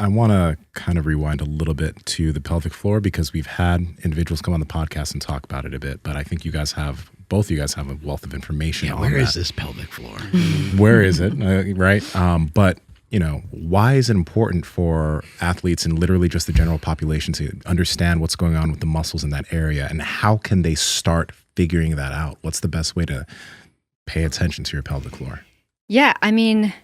I want to kind of rewind a little bit to the pelvic floor because we've had individuals come on the podcast and talk about it a bit, but I think both of you guys have a wealth of information on where that. is this pelvic floor? Where is it? Right? But, why is it important for athletes and literally just the general population to understand what's going on with the muscles in that area, and how can they start figuring that out? What's the best way to pay attention to your pelvic floor? Yeah,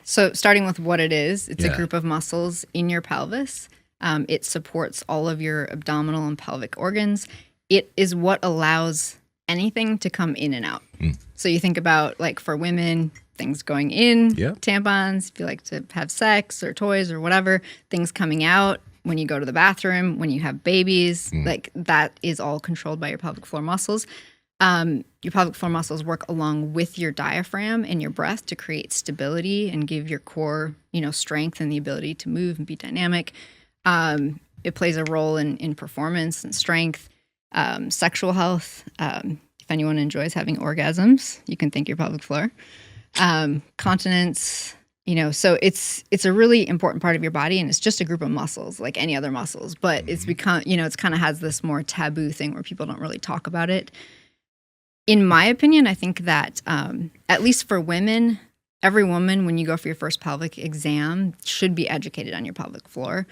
so starting with what it is, it's a group of muscles in your pelvis. It supports all of your abdominal and pelvic organs. It is what allows anything to come in and out. So you think about, like, for women, things going in, tampons, if you like to have sex or toys or whatever, things coming out when you go to the bathroom, when you have babies, like that is all controlled by your pelvic floor muscles. Your pelvic floor muscles work along with your diaphragm and your breath to create stability and give your core, strength and the ability to move and be dynamic. It plays a role in performance and strength, sexual health. If anyone enjoys having orgasms, you can thank your pelvic floor. Continence, so it's a really important part of your body, and it's just a group of muscles like any other muscles, but it's become, it's kind of has this more taboo thing where people don't really talk about it. In my opinion, I think that at least for women, every woman, when you go for your first pelvic exam, should be educated on your pelvic floor,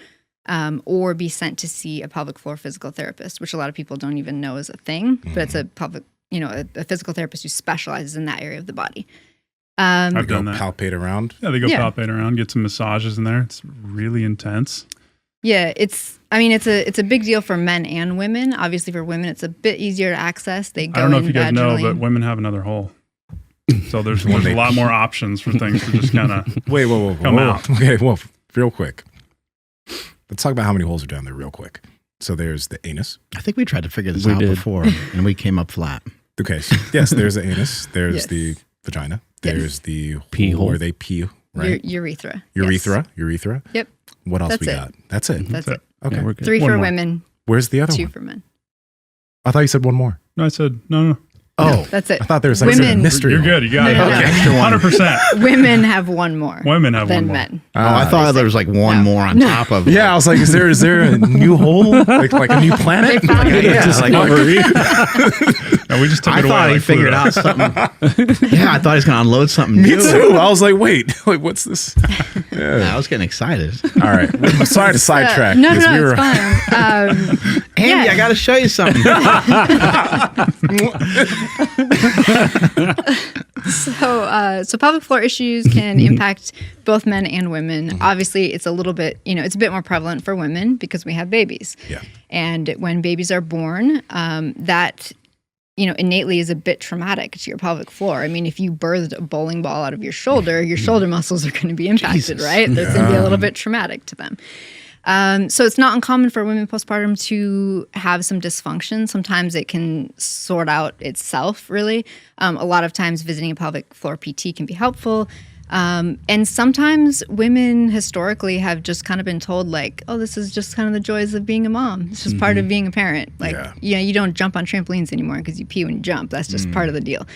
or be sent to see a pelvic floor physical therapist, which a lot of people don't even know is a thing, but it's a pelvic, a physical therapist who specializes in that area of the body. I've done that. Palpate around. Yeah, they go palpate around, get some massages in there. It's really intense. Yeah, it's a big deal for men and women. Obviously, for women, it's a bit easier to access. They go. I don't know if you guys know, vaginally. but women have another hole. So there's a lot more options for things to just kind of come out. Okay, well, real quick. Let's talk about how many holes are down there real quick. So there's the anus. I think we tried to figure this out before, and we came up flat. Okay, so yes, there's the anus. There's the vagina. There's the pee hole where they pee, right? Urethra. Urethra. Yes. Urethra. Yep. What else That's we it. got? That's it. That's it. Okay. Yeah, we're good. 3 One for more. women, Where's the other 2 one? for men. I thought you said one more. No, I said, no. Oh, That's it. I thought there was like Women- a mystery. You're good. You got it. No. Okay. Extra one. 100%. Women have one more. Women have than one more. men. I thought there was like one more on top of it. Yeah, I was like, is there a new hole? like a new planet? They found it. Yeah, No, we just took I it away. thought he like figured Pluto. out something. Yeah, I thought he was going to unload something Me new. too. I was like, wait, what's this? Yeah, I was getting excited. All right. I'm sorry to sidetrack. No, because we were- it's fine. Andy, I got to show you something. So pelvic floor issues can impact both men and women. Obviously, it's a little bit, it's a bit more prevalent for women because we have babies. Yeah. And when babies are born, that, innately is a bit traumatic to your pelvic floor. I mean, if you birthed a bowling ball out of your shoulder muscles are going to be impacted, Jesus. right? That's going to be a little bit traumatic to them. So it's not uncommon for women postpartum to have some dysfunction. Sometimes it can sort out itself, really. A lot of times visiting a pelvic floor PT can be helpful. And sometimes women historically have just kind of been told like, oh, this is just kind of the joys of being a mom. It's just part of being a parent. Like, you don't jump on trampolines anymore because you pee when you jump. That's just part of the deal,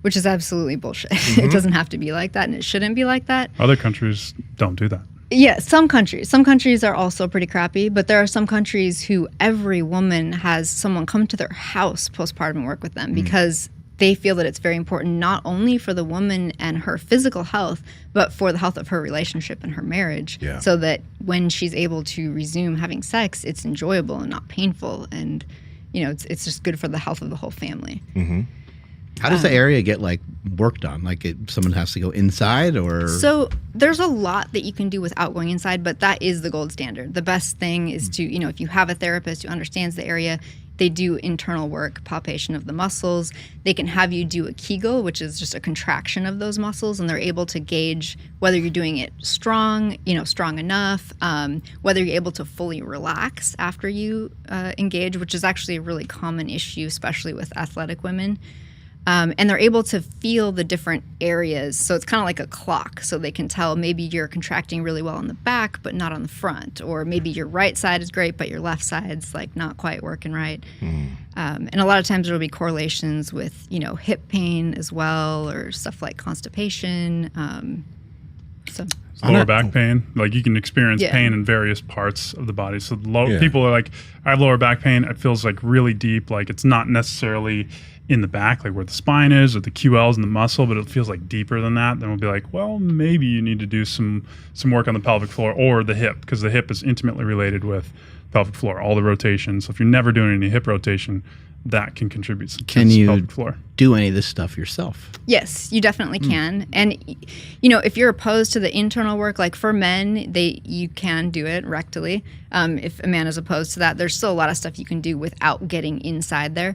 which is absolutely bullshit. It doesn't have to be like that, and it shouldn't be like that. Other countries don't do that. Yeah, some countries are also pretty crappy, but there are some countries who every woman has someone come to their house postpartum and work with them because they feel that it's very important not only for the woman and her physical health, but for the health of her relationship and her marriage, so that when she's able to resume having sex, it's enjoyable and not painful, and it's just good for the health of the whole family. How does the area get like worked on? Like someone has to go inside or? So there's a lot that you can do without going inside, but that is the gold standard. The best thing is to, if you have a therapist who understands the area, they do internal work, palpation of the muscles. They can have you do a Kegel, which is just a contraction of those muscles, and they're able to gauge whether you're doing it strong, strong enough, whether you're able to fully relax after you engage, which is actually a really common issue, especially with athletic women. And they're able to feel the different areas. So it's kind of like a clock. So they can tell maybe you're contracting really well on the back, but not on the front. Or maybe your right side is great, but your left side's like not quite working right. And a lot of times there will be correlations with, hip pain as well, or stuff like constipation. lower back pain. Like you can experience Yeah. pain in various parts of the body. So Yeah. people are like, I have lower back pain. It feels like really deep. Like it's not necessarily in the back, like where the spine is or the QLs and the muscle, but it feels like deeper than that. Then we'll be like, well, maybe you need to do some work on the pelvic floor or the hip, because the hip is intimately related with pelvic floor, all the rotation. So if you're never doing any hip rotation, that can contribute to Can the you pelvic floor. do any of this stuff yourself? Yes, you definitely can. And you know, if you're opposed to the internal work, like for men, you can do it rectally. If a man is opposed to that, there's still a lot of stuff you can do without getting inside there.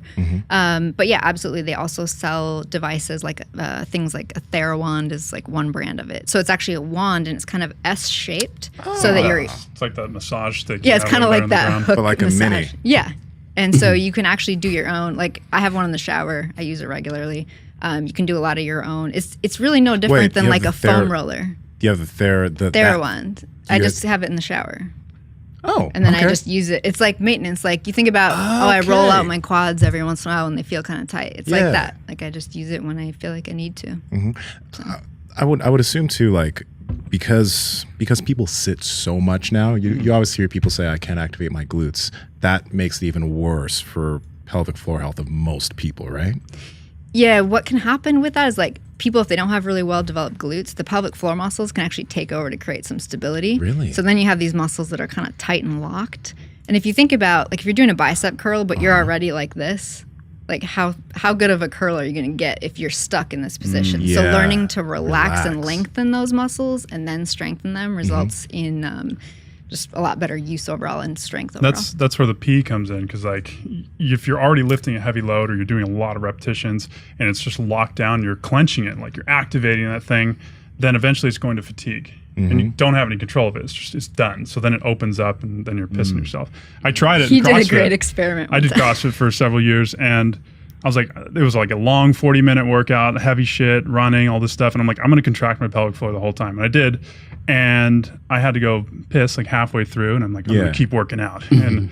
But yeah, absolutely. They also sell devices like things like a Thera Wand is like one brand of it. So it's actually a wand and it's kind of S-shaped, so that you're It's like that massage stick. yeah, it's kind of like that hook But like a massage. mini. Yeah. And so you can actually do your own. Like I have one in the shower. I use it regularly. You can do a lot of your own. It's really no different Wait, than you like have a the foam roller. You have the Thera Wand. I you just have it in the shower. Oh, And then okay. I just use it. It's like maintenance. Like you think about, I roll Okay. out my quads every once in a while when they feel kind of tight. It's Yeah. like that. Like I just use it when I feel like I need to. I would assume too, like because people sit so much now. You always hear people say, "I can't activate my glutes." That makes it even worse for pelvic floor health of most people, right? Yeah, what can happen with that is like people, if they don't have really well developed glutes, the pelvic floor muscles can actually take over to create some stability. Really? So then you have these muscles that are kind of tight and locked. And if you think about, like if you're doing a bicep curl, but you're already like this, like how good of a curl are you going to get if you're stuck in this position? So yeah. learning to relax and Relax. lengthen those muscles and then strengthen them results in just a lot better use overall and strength overall. That's where the P comes in, because like if you're already lifting a heavy load or you're doing a lot of repetitions and it's just locked down, you're clenching it, like you're activating that thing, then eventually it's going to fatigue. And you don't have any control of it. It's done. So then it opens up and then you're pissing yourself. I tried it He in did a CrossFit. great experiment I with did that. CrossFit for several years, and I was like, it was like a long 40-minute workout, heavy shit, running, all this stuff. And I'm like, I'm going to contract my pelvic floor the whole time. And I did. And I had to go piss like halfway through. And I'm like, I'm going to keep working out. And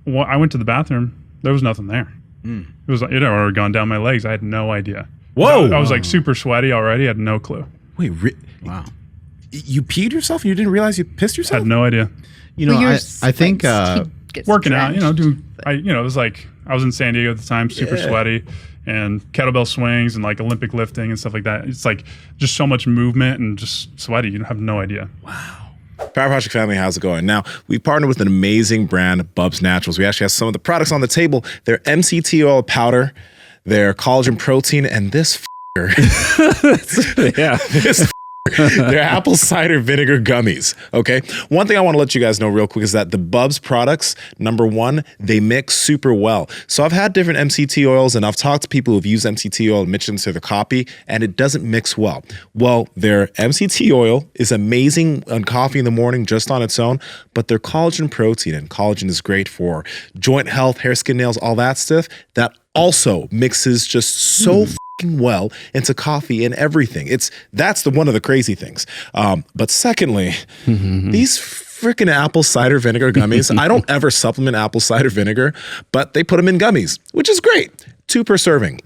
I went to the bathroom. There was nothing there. It was like, it had already gone down my legs. I had no idea. Whoa. I was like super sweaty already. I had no clue. Wait, Wow. you peed yourself and you didn't realize you pissed I yourself? had no idea. You know, Well, I yours, think like, gets Working out, drenched. it was like, I was in San Diego at the time, super sweaty, and kettlebell swings and like Olympic lifting and stuff like that. It's like just so much movement and just sweaty. You have no idea. Power Project family, how's it going? Now, we partnered with an amazing brand, Bubs Naturals. We actually have some of the products on the table. Their MCT oil powder, their collagen protein, and this Yeah. this their apple cider vinegar gummies. Okay. One thing I want to let you guys know real quick is that the Bubs products, number one, they mix super well. So I've had different MCT oils and I've talked to people who've used MCT oil and mentioned to their coffee, and it doesn't mix well. Well, their MCT oil is amazing on coffee in the morning just on its own, but their collagen protein, and collagen is great for joint health, hair, skin, nails, all that stuff, that also mixes just so well into coffee and everything. That's one of the crazy things. But secondly, these freaking apple cider vinegar gummies, I don't ever supplement apple cider vinegar, but they put them in gummies, which is great. 2 per serving.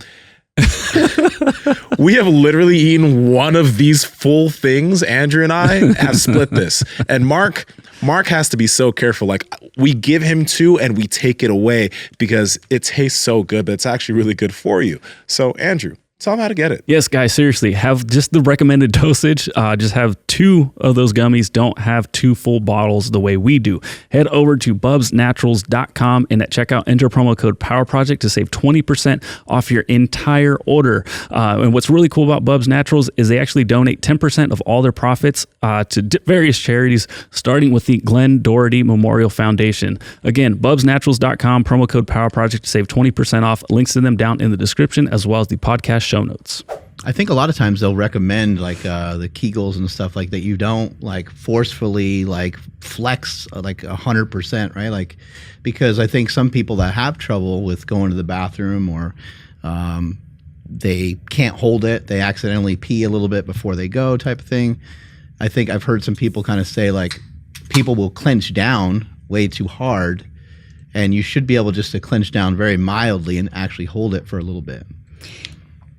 We have literally eaten one of these full things. Andrew and I have split this. And Mark has to be so careful. Like, we give him 2 and we take it away because it tastes so good, but it's actually really good for you. So Andrew, tell them how to get it. Yes, guys, seriously, have just the recommended dosage. Just have 2 of those gummies. Don't have 2 full bottles the way we do. Head over to bubsnaturals.com and at checkout, enter promo code PowerProject to save 20% off your entire order. And what's really cool about Bubs Naturals is they actually donate 10% of all their profits to various charities, starting with the Glenn Doherty Memorial Foundation. Again, bubsnaturals.com, promo code PowerProject to save 20% off. Links to them down in the description, as well as the podcast show notes. I think a lot of times they'll recommend like the Kegels and stuff like that. You don't like forcefully like flex like 100%, right? Like, because I think some people that have trouble with going to the bathroom or they can't hold it, they accidentally pee a little bit before they go type of thing. I think I've heard some people kind of say like people will clench down way too hard, and you should be able just to clench down very mildly and actually hold it for a little bit.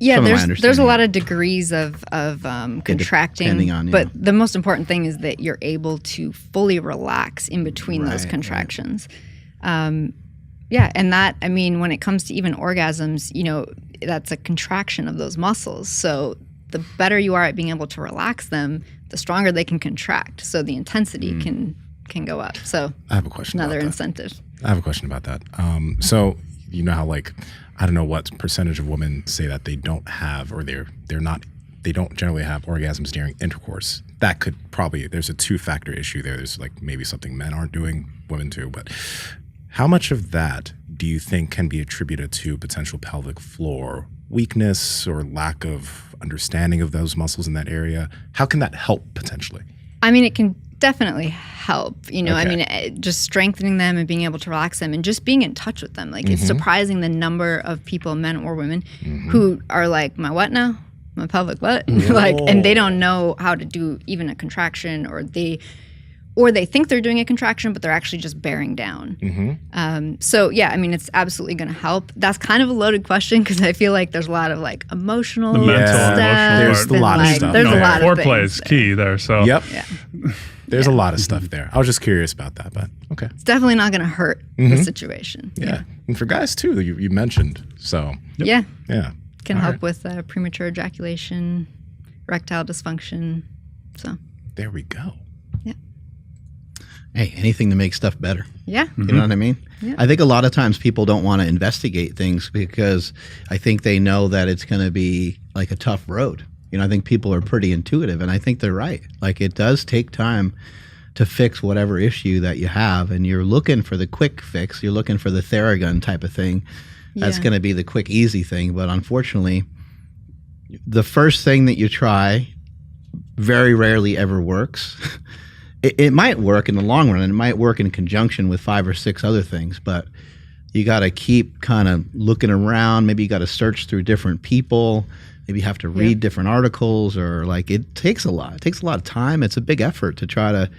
Yeah, Some of my there's a understanding. lot of degrees of contracting, depending on, but the most important thing is that you're able to fully relax in between those Right, contractions. Yeah, and that, I mean, when it comes to even orgasms, you know, that's a contraction of those muscles. So the better you are at being able to relax them, the stronger they can contract. So the intensity can go up. So I have a question. another about that. incentive. I have a question about that. So you know how, like, I don't know what percentage of women say that they don't have, or they don't generally have orgasms during intercourse. That could probably, there's a 2-factor issue there. There's like maybe something men aren't doing, women too. But how much of that do you think can be attributed to potential pelvic floor weakness or lack of understanding of those muscles in that area? How can that help potentially? I mean, it can definitely help. You know, I Okay. mean, just strengthening them and being able to relax them and just being in touch with them. Like, it's surprising the number of people, men or women, who are like, my what now? My pelvic what? Like, and they don't know how to do even a contraction, or they think they're doing a contraction, but they're actually just bearing down. So yeah, I mean, it's absolutely going to help. That's kind of a loaded question because I feel like there's a lot of like emotional The mental, stuff. emotional There's part. a lot of like, stuff. There's a lot of Foreplay things is there. key there. So Yep. Yeah. There's a lot of stuff there. I was just curious about that, but okay. It's definitely not going to hurt the situation. Yeah. And for guys too, you mentioned. So Yeah. yeah. Can All help right. with premature ejaculation, erectile dysfunction. So, There we go. Hey, anything to make stuff better. yeah. You know what I mean? Yeah. I think a lot of times people don't want to investigate things because I think they know that it's going to be like a tough road. You know, I think people are pretty intuitive, and I think they're right. Like, it does take time to fix whatever issue that you have, and you're looking for the quick fix. You're looking for the Theragun type of thing. That's Yeah. going to be the quick, easy thing. But unfortunately, the first thing that you try very rarely ever works. It might work in the long run, and it might work in conjunction with 5 or 6 other things, but you got to keep kind of looking around. Maybe you got to search through different people. Maybe you have to read different articles, or like, it takes a lot. It takes a lot of time. It's a big effort to try to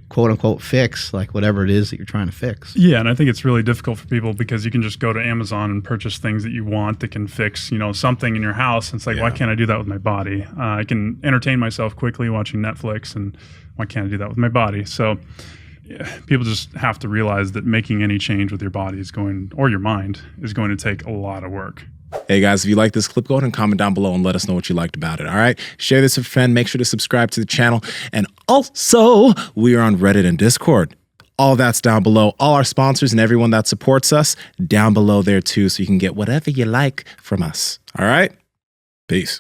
quote unquote fix like whatever it is that you're trying to fix. Yeah, and I think it's really difficult for people because you can just go to Amazon and purchase things that you want that can fix, something in your house. And it's like, why can't I do that with my body? I can entertain myself quickly watching Netflix, and why can't I do that with my body? So people just have to realize that making any change with your body or your mind is going to take a lot of work. Hey guys, if you like this clip, go ahead and comment down below and let us know what you liked about it. All right. Share this with a friend. Make sure to subscribe to the channel. And also, we are on Reddit and Discord. All that's down below. All our sponsors and everyone that supports us down below there too. So you can get whatever you like from us. All right. Peace.